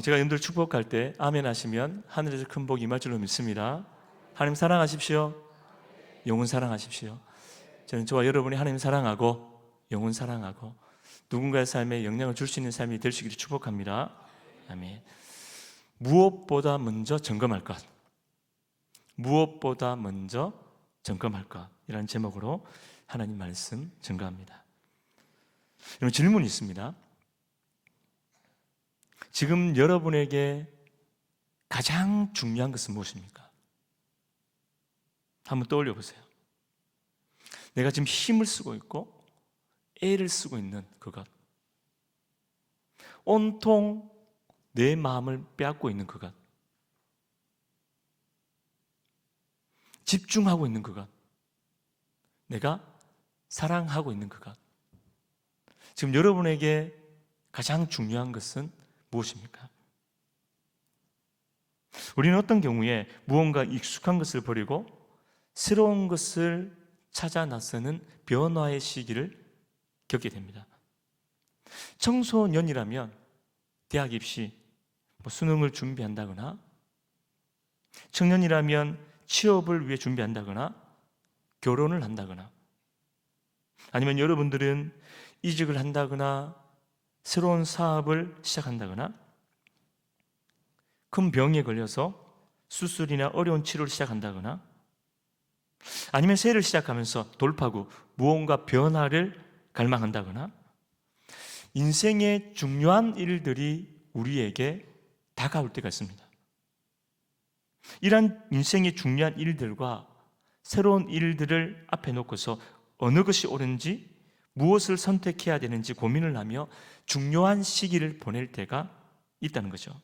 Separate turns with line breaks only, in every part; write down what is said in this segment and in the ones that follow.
제가 여러분들 축복할 때 아멘 하시면 하늘에서 큰 복이 임할 줄로 믿습니다. 하나님 사랑하십시오. 영혼 사랑하십시오. 저는 저와 여러분이 하나님 사랑하고 영혼 사랑하고 누군가의 삶에 영향을 줄 수 있는 삶이 되시기를 축복합니다. 아멘. 무엇보다 먼저 점검할 것, 무엇보다 먼저 점검할 것, 이라는 제목으로 하나님 말씀 증거합니다. 여러분, 질문이 있습니다. 지금 여러분에게 가장 중요한 것은 무엇입니까? 한번 떠올려 보세요. 내가 지금 힘을 쓰고 있고 애를 쓰고 있는 그것, 온통 내 마음을 빼앗고 있는 그것, 집중하고 있는 그것, 내가 사랑하고 있는 그것, 지금 여러분에게 가장 중요한 것은 무엇입니까? 우리는 어떤 경우에 무언가 익숙한 것을 버리고 새로운 것을 찾아 나서는 변화의 시기를 겪게 됩니다. 청소년이라면 대학 입시, 수능을 준비한다거나, 청년이라면 취업을 위해 준비한다거나, 결혼을 한다거나, 아니면 여러분들은 이직을 한다거나 새로운 사업을 시작한다거나, 큰 병에 걸려서 수술이나 어려운 치료를 시작한다거나, 아니면 새해를 시작하면서 돌파구, 무언가 변화를 갈망한다거나, 인생의 중요한 일들이 우리에게 다가올 때가 있습니다. 이러한 인생의 중요한 일들과 새로운 일들을 앞에 놓고서 어느 것이 옳은지, 무엇을 선택해야 되는지 고민을 하며 중요한 시기를 보낼 때가 있다는 거죠.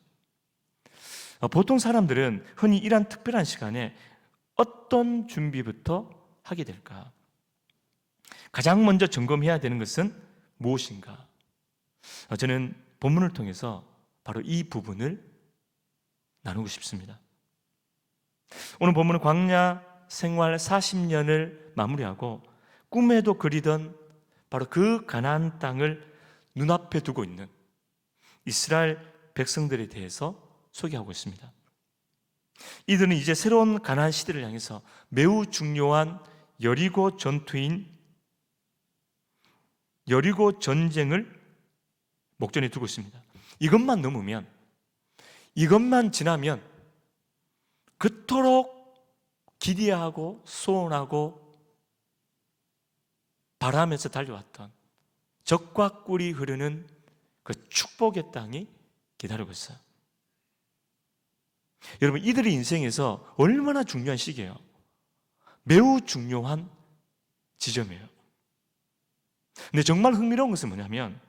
보통 사람들은 흔히 이러한 특별한 시간에 어떤 준비부터 하게 될까? 가장 먼저 점검해야 되는 것은 무엇인가? 저는 본문을 통해서 바로 이 부분을 나누고 싶습니다. 오늘 본문은 광야 생활 40년을 마무리하고 꿈에도 그리던 바로 그 가나안 땅을 눈앞에 두고 있는 이스라엘 백성들에 대해서 소개하고 있습니다. 이들은 이제 새로운 가나안 시대를 향해서 매우 중요한 여리고 전투인 여리고 전쟁을 목전에 두고 있습니다. 이것만 넘으면, 이것만 지나면 그토록 기대하고 소원하고 바라면서 달려왔던 젖과 꿀이 흐르는 그 축복의 땅이 기다리고 있어요. 여러분, 이들의 인생에서 얼마나 중요한 시기예요. 매우 중요한 지점이에요. 근데 정말 흥미로운 것은 뭐냐면,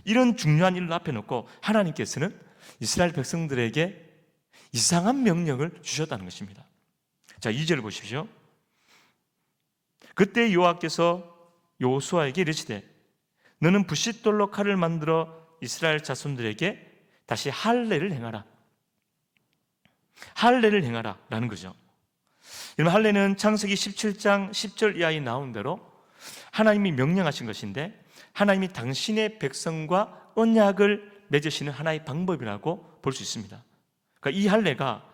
이런 중요한 일을 앞에 놓고 하나님께서는 이스라엘 백성들에게 이상한 명령을 주셨다는 것입니다. 자, 2절을 보십시오. 그때 여호와께서 여호수아에게 이르시되 너는 부싯돌로 칼을 만들어 이스라엘 자손들에게 다시 할례를 행하라. 할례를 행하라 라는 거죠. 여러분, 할례는 창세기 17장 10절 이하에 나온 대로 하나님이 명령하신 것인데, 하나님이 당신의 백성과 언약을 맺으시는 하나의 방법이라고 볼 수 있습니다. 그러니까 이 할례가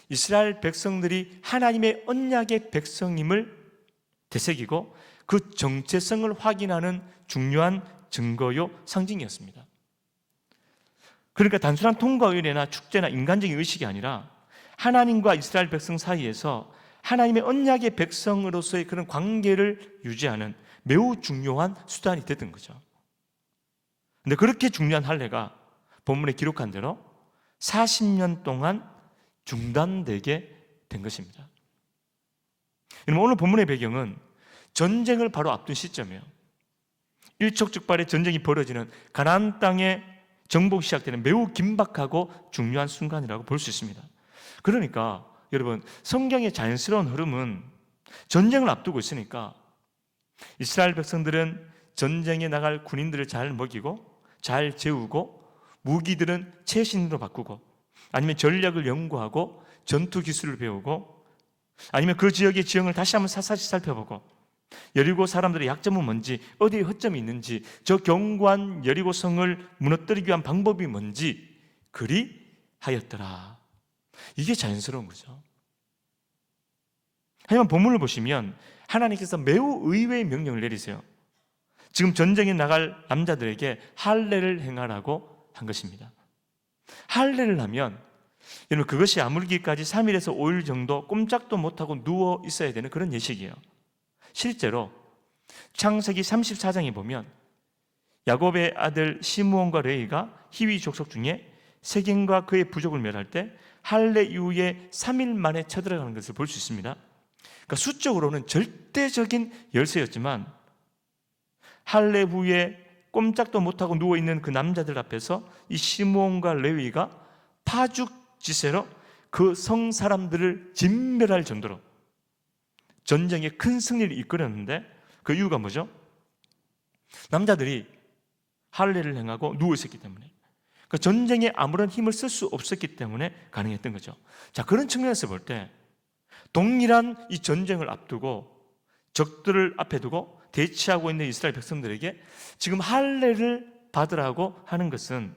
이스라엘 백성들이 하나님의 언약의 백성임을 되새기고 그 정체성을 확인하는 중요한 증거요 상징이었습니다. 그러니까 단순한 통과의례나 축제나 인간적인 의식이 아니라 하나님과 이스라엘 백성 사이에서 하나님의 언약의 백성으로서의 그런 관계를 유지하는 매우 중요한 수단이 됐던 거죠. 그런데 그렇게 중요한 할례가 본문에 기록한 대로 40년 동안 중단되게 된 것입니다. 오늘 본문의 배경은 전쟁을 바로 앞둔 시점이에요. 일촉즉발의 전쟁이 벌어지는 가나안 땅의 정복이 시작되는 매우 긴박하고 중요한 순간이라고 볼 수 있습니다. 그러니까 여러분, 성경의 자연스러운 흐름은 전쟁을 앞두고 있으니까 이스라엘 백성들은 전쟁에 나갈 군인들을 잘 먹이고 잘 재우고, 무기들은 최신으로 바꾸고, 아니면 전략을 연구하고 전투 기술을 배우고, 아니면 그 지역의 지형을 다시 한번 샅샅이 살펴보고, 여리고 사람들의 약점은 뭔지, 어디에 허점이 있는지, 저 견고한 여리고성을 무너뜨리기 위한 방법이 뭔지 그리 하였더라. 이게 자연스러운 거죠. 하지만 본문을 보시면 하나님께서 매우 의외의 명령을 내리세요. 지금 전쟁에 나갈 남자들에게 할례를 행하라고 한 것입니다. 할례를 하면 여러분 그것이 아물기까지 3일에서 5일 정도 꼼짝도 못하고 누워 있어야 되는 그런 예식이에요. 실제로 창세기 34장에 보면 야곱의 아들 시므온과 레위가 히위 족속 중에 세겜과 그의 부족을 멸할 때 할례 이후에 3일 만에 쳐들어가는 것을 볼 수 있습니다. 그러니까 수적으로는 절대적인 열세였지만 할례 후에 꼼짝도 못하고 누워있는 그 남자들 앞에서 이 시므온과 레위가 파죽지세로 그 성 사람들을 진멸할 정도로 전쟁에 큰 승리를 이끌었는데 그 이유가 뭐죠? 남자들이 할례를 행하고 누워있었기 때문에, 그 전쟁에 아무런 힘을 쓸 수 없었기 때문에 가능했던 거죠. 자, 그런 측면에서 볼 때 동일한 이 전쟁을 앞두고 적들을 앞에 두고 대치하고 있는 이스라엘 백성들에게 지금 할례를 받으라고 하는 것은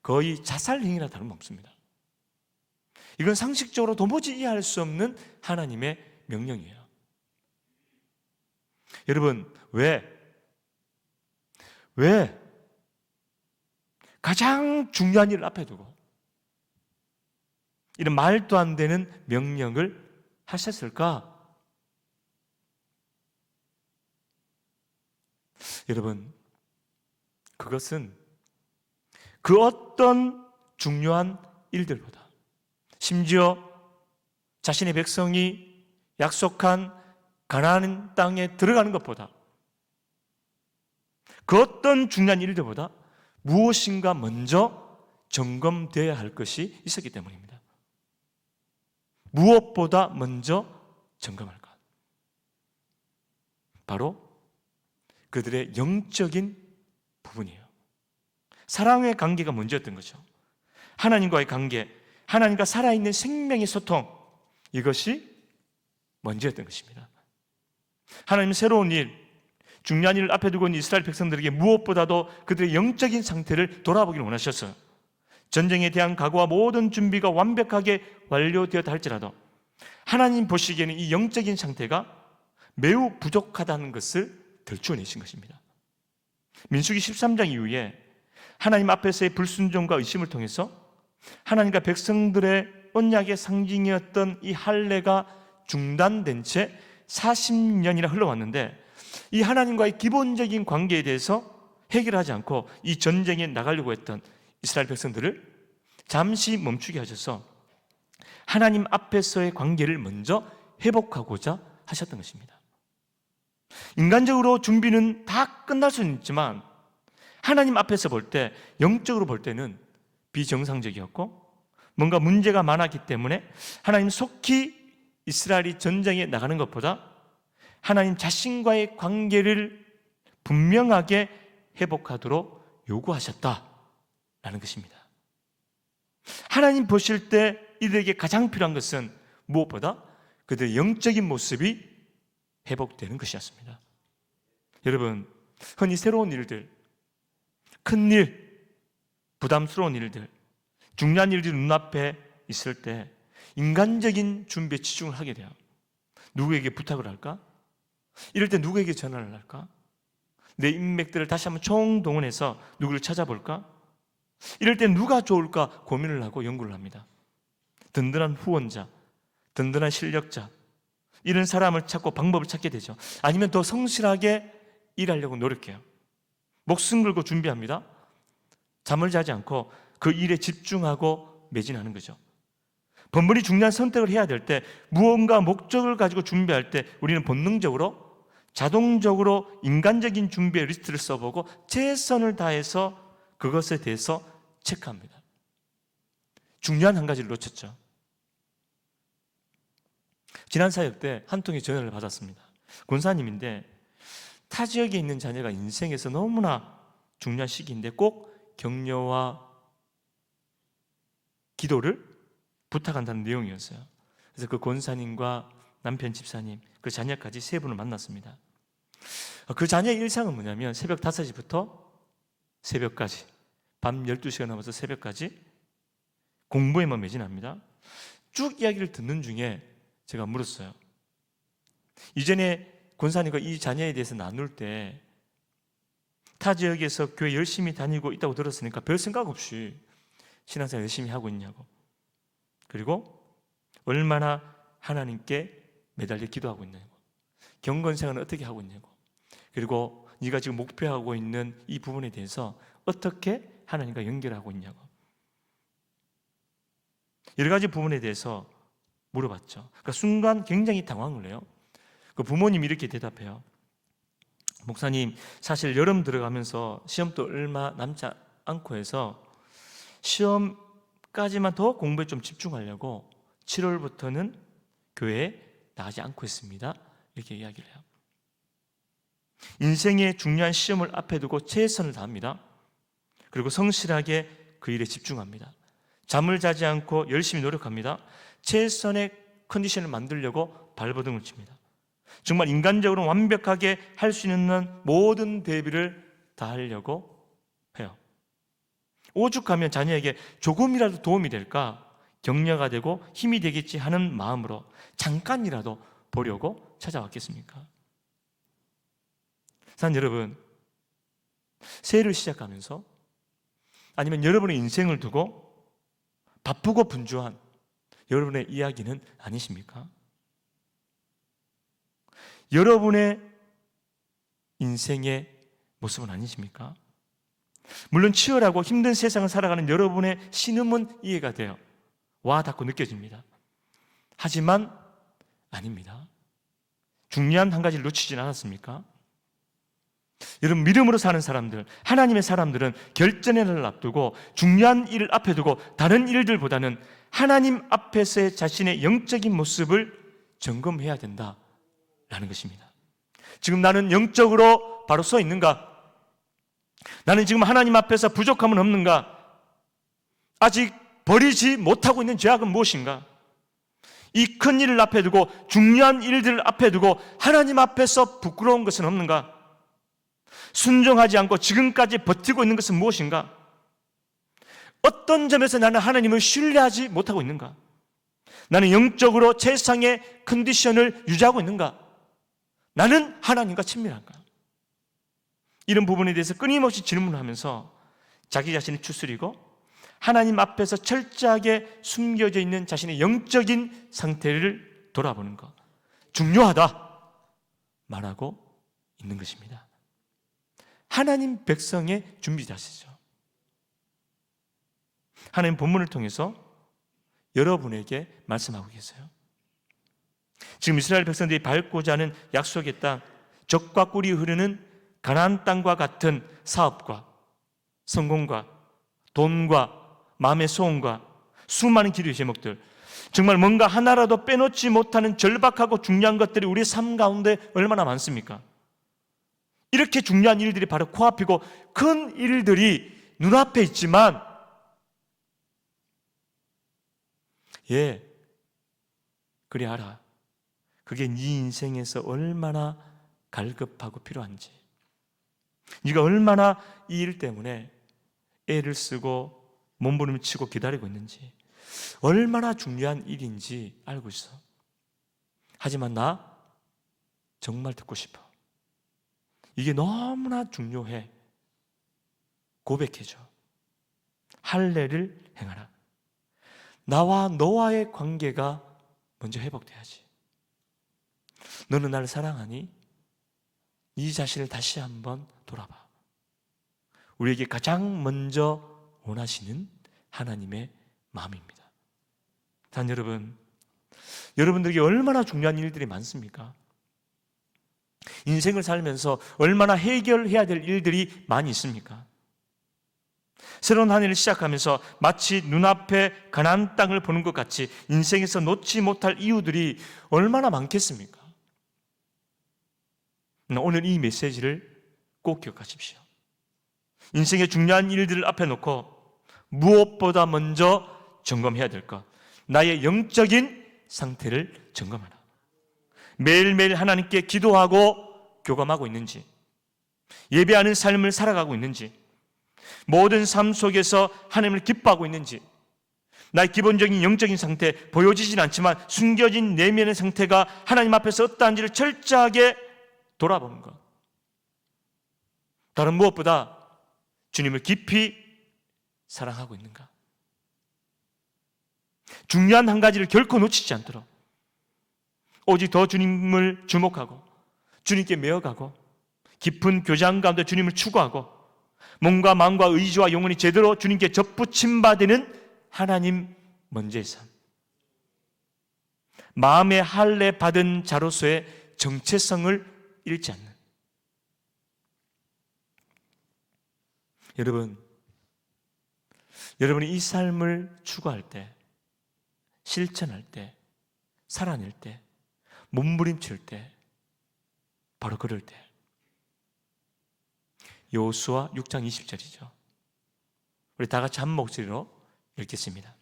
거의 자살 행위나 다름없습니다. 이건 상식적으로 도무지 이해할 수 없는 하나님의 명령이에요. 여러분, 왜 가장 중요한 일을 앞에 두고 이런 말도 안 되는 명령을 하셨을까? 여러분, 그것은 그 어떤 중요한 일들보다, 심지어 자신의 백성이 약속한 가나안 땅에 들어가는 것보다, 그 어떤 중요한 일들보다 무엇인가 먼저 점검되어야 할 것이 있었기 때문입니다. 무엇보다 먼저 점검할 것, 바로 그들의 영적인 부분이에요. 사랑의 관계가 먼저였던 거죠. 하나님과의 관계, 하나님과 살아있는 생명의 소통, 이것이 먼저였던 것입니다. 하나님은 새로운 일, 중요한 일을 앞에 두고 있는 이스라엘 백성들에게 무엇보다도 그들의 영적인 상태를 돌아보기를 원하셨어요. 전쟁에 대한 각오와 모든 준비가 완벽하게 완료되었다 할지라도 하나님 보시기에는 이 영적인 상태가 매우 부족하다는 것을 들추어내신 것입니다. 민수기 13장 이후에 하나님 앞에서의 불순종과 의심을 통해서 하나님과 백성들의 언약의 상징이었던 이 할례가 중단된 채 40년이나 흘러왔는데, 이 하나님과의 기본적인 관계에 대해서 해결하지 않고 이 전쟁에 나가려고 했던 이스라엘 백성들을 잠시 멈추게 하셔서 하나님 앞에서의 관계를 먼저 회복하고자 하셨던 것입니다. 인간적으로 준비는 다 끝날 수는 있지만 하나님 앞에서 볼 때, 영적으로 볼 때는 비정상적이었고 뭔가 문제가 많았기 때문에 하나님 속히 이스라엘이 전쟁에 나가는 것보다 하나님 자신과의 관계를 분명하게 회복하도록 요구하셨다라는 것입니다. 하나님 보실 때 이들에게 가장 필요한 것은 무엇보다 그들의 영적인 모습이 회복되는 것이었습니다. 여러분, 흔히 새로운 일들, 큰 일, 부담스러운 일들, 중요한 일들이 눈앞에 있을 때 인간적인 준비에 치중을 하게 돼요. 누구에게 부탁을 할까? 이럴 때 누구에게 전화를 할까? 내 인맥들을 다시 한번 총동원해서 누구를 찾아볼까? 이럴 때 누가 좋을까 고민을 하고 연구를 합니다. 든든한 후원자, 든든한 실력자, 이런 사람을 찾고 방법을 찾게 되죠. 아니면 더 성실하게 일하려고 노력해요. 목숨 걸고 준비합니다. 잠을 자지 않고 그 일에 집중하고 매진하는 거죠. 번번이 중요한 선택을 해야 될 때, 무언가 목적을 가지고 준비할 때 우리는 본능적으로 자동적으로 인간적인 준비의 리스트를 써보고 최선을 다해서 그것에 대해서 체크합니다. 중요한 한 가지를 놓쳤죠. 지난 사역 때 한 통의 전화를 받았습니다. 권사님인데 타 지역에 있는 자녀가 인생에서 너무나 중요한 시기인데 꼭 격려와 기도를 부탁한다는 내용이었어요. 그래서 그 권사님과 남편 집사님, 그 자녀까지 세 분을 만났습니다. 그 자녀의 일상은 뭐냐면 새벽 5시부터 새벽까지, 밤 12시가 넘어서 새벽까지 공부에만 매진합니다. 쭉 이야기를 듣는 중에 제가 물었어요. 이전에 권사님과 이 자녀에 대해서 나눌 때 타 지역에서 교회 열심히 다니고 있다고 들었으니까 별 생각 없이 신앙생활 열심히 하고 있냐고, 그리고 얼마나 하나님께 매달려 기도하고 있냐고, 경건생활은 어떻게 하고 있냐고, 그리고 네가 지금 목표하고 있는 이 부분에 대해서 어떻게 하나님과 연결하고 있냐고, 여러 가지 부분에 대해서 물어봤죠. 그러니까 순간 굉장히 당황을 해요. 그 부모님이 이렇게 대답해요. 목사님, 사실 여름 들어가면서 시험도 얼마 남지 않고 해서 시험까지만 더 공부에 좀 집중하려고 7월부터는 교회에 나가지 않고 있습니다. 이렇게 이야기를 해요. 인생의 중요한 시험을 앞에 두고 최선을 다합니다. 그리고 성실하게 그 일에 집중합니다. 잠을 자지 않고 열심히 노력합니다. 최선의 컨디션을 만들려고 발버둥을 칩니다. 정말 인간적으로 완벽하게 할 수 있는 모든 대비를 다 하려고 해요. 오죽하면 자녀에게 조금이라도 도움이 될까, 격려가 되고 힘이 되겠지 하는 마음으로 잠깐이라도 보려고 찾아왔겠습니까? 사랑 여러분, 새해를 시작하면서 아니면 여러분의 인생을 두고 바쁘고 분주한 여러분의 이야기는 아니십니까? 여러분의 인생의 모습은 아니십니까? 물론 치열하고 힘든 세상을 살아가는 여러분의 신음은 이해가 돼요. 와 닿고 느껴집니다. 하지만 아닙니다. 중요한 한 가지를 놓치진 않았습니까? 여러분, 믿음으로 사는 사람들, 하나님의 사람들은 결전의 날을 앞두고 중요한 일을 앞에 두고 다른 일들보다는 하나님 앞에서의 자신의 영적인 모습을 점검해야 된다라는 것입니다. 지금 나는 영적으로 바로 서 있는가? 나는 지금 하나님 앞에서 부족함은 없는가? 아직 버리지 못하고 있는 죄악은 무엇인가? 이 큰 일을 앞에 두고 중요한 일들을 앞에 두고 하나님 앞에서 부끄러운 것은 없는가? 순종하지 않고 지금까지 버티고 있는 것은 무엇인가? 어떤 점에서 나는 하나님을 신뢰하지 못하고 있는가? 나는 영적으로 최상의 컨디션을 유지하고 있는가? 나는 하나님과 친밀한가? 이런 부분에 대해서 끊임없이 질문하면서 자기 자신을 추스리고 하나님 앞에서 철저하게 숨겨져 있는 자신의 영적인 상태를 돌아보는 것, 중요하다 말하고 있는 것입니다. 하나님 백성의 준비자시죠. 하나님 본문을 통해서 여러분에게 말씀하고 계세요. 지금 이스라엘 백성들이 밟고자 하는 약속의 땅, 젖과 꿀이 흐르는 가나안 땅과 같은 사업과 성공과 돈과 마음의 소원과 수많은 기도의 제목들, 정말 뭔가 하나라도 빼놓지 못하는 절박하고 중요한 것들이 우리 삶 가운데 얼마나 많습니까? 이렇게 중요한 일들이 바로 코앞이고 큰 일들이 눈앞에 있지만, 그래 알아. 그게 네 인생에서 얼마나 갈급하고 필요한지, 네가 얼마나 이 일 때문에 애를 쓰고 몸부림을 치고 기다리고 있는지, 얼마나 중요한 일인지 알고 있어. 하지만 나 정말 듣고 싶어. 이게 너무나 중요해. 고백해줘. 할례를 행하라. 나와 너와의 관계가 먼저 회복돼야지. 너는 나를 사랑하니? 이 자신을 다시 한번 돌아봐. 우리에게 가장 먼저 원하시는 하나님의 마음입니다. 단 여러분, 여러분들에게 얼마나 중요한 일들이 많습니까? 인생을 살면서 얼마나 해결해야 될 일들이 많이 있습니까? 새로운 한 해를 시작하면서 마치 눈앞에 가나안 땅을 보는 것 같이 인생에서 놓지 못할 이유들이 얼마나 많겠습니까? 오늘 이 메시지를 꼭 기억하십시오. 인생의 중요한 일들을 앞에 놓고 무엇보다 먼저 점검해야 될 것, 나의 영적인 상태를 점검하라. 매일매일 하나님께 기도하고 교감하고 있는지, 예배하는 삶을 살아가고 있는지, 모든 삶 속에서 하나님을 기뻐하고 있는지, 나의 기본적인 영적인 상태, 보여지진 않지만 숨겨진 내면의 상태가 하나님 앞에서 어떠한지를 철저하게 돌아보는 것. 다른 무엇보다 주님을 깊이 사랑하고 있는가? 중요한 한 가지를 결코 놓치지 않도록 오직 더 주님을 주목하고 주님께 메어가고 깊은 교장 가운데 주님을 추구하고 몸과 마음과 의지와 영혼이 제대로 주님께 접붙임 받는 하나님 먼저의 삶. 마음의 할례 받은 자로서의 정체성을 잃지 않는. 여러분이 이 삶을 추구할 때, 실천할 때, 살아낼 때, 몸부림칠 때, 바로 그럴 때 여호수아 6장 20절이죠. 우리 다 같이 한 목소리로 읽겠습니다.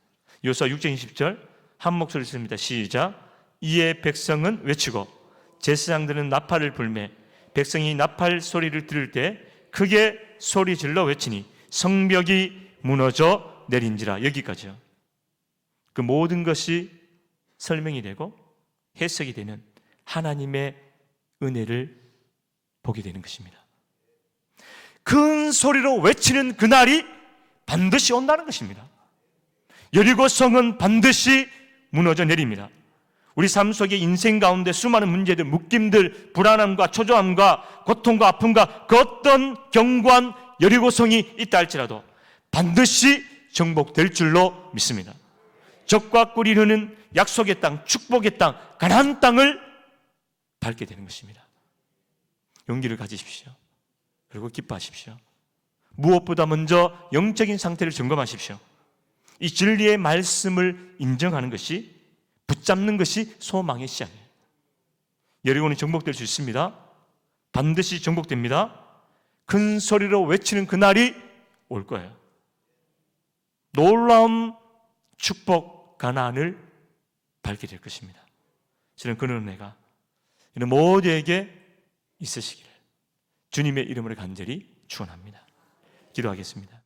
여호수아 6장 20절 한 목소리 씁니다. 시작. 이에 백성은 외치고 제사장들은 나팔을 불매 백성이 나팔 소리를 들을 때 크게 소리 질러 외치니 성벽이 무너져 내린지라. 여기까지요. 그 모든 것이 설명이 되고 해석이 되는 하나님의 은혜를 보게 되는 것입니다. 큰 소리로 외치는 그날이 반드시 온다는 것입니다. 여리고 성은 반드시 무너져 내립니다. 우리 삶 속에 인생 가운데 수많은 문제들, 묶임들, 불안함과 초조함과 고통과 아픔과 그 어떤 견고한 여리고성이 있다 할지라도 반드시 정복될 줄로 믿습니다. 적과 꿀이 흐르는 약속의 땅, 축복의 땅, 가나안 땅을 밟게 되는 것입니다. 용기를 가지십시오. 그리고 기뻐하십시오. 무엇보다 먼저 영적인 상태를 점검하십시오. 이 진리의 말씀을 인정하는 것이, 붙잡는 것이 소망의 시작이에요. 여리고는 정복될 수 있습니다. 반드시 정복됩니다. 큰 소리로 외치는 그날이 올 거예요. 놀라운 축복 가나안을 밟게 될 것입니다. 저는 그런 은혜가 이런 모두에게 있으시기를 주님의 이름으로 간절히 축원합니다. 기도하겠습니다.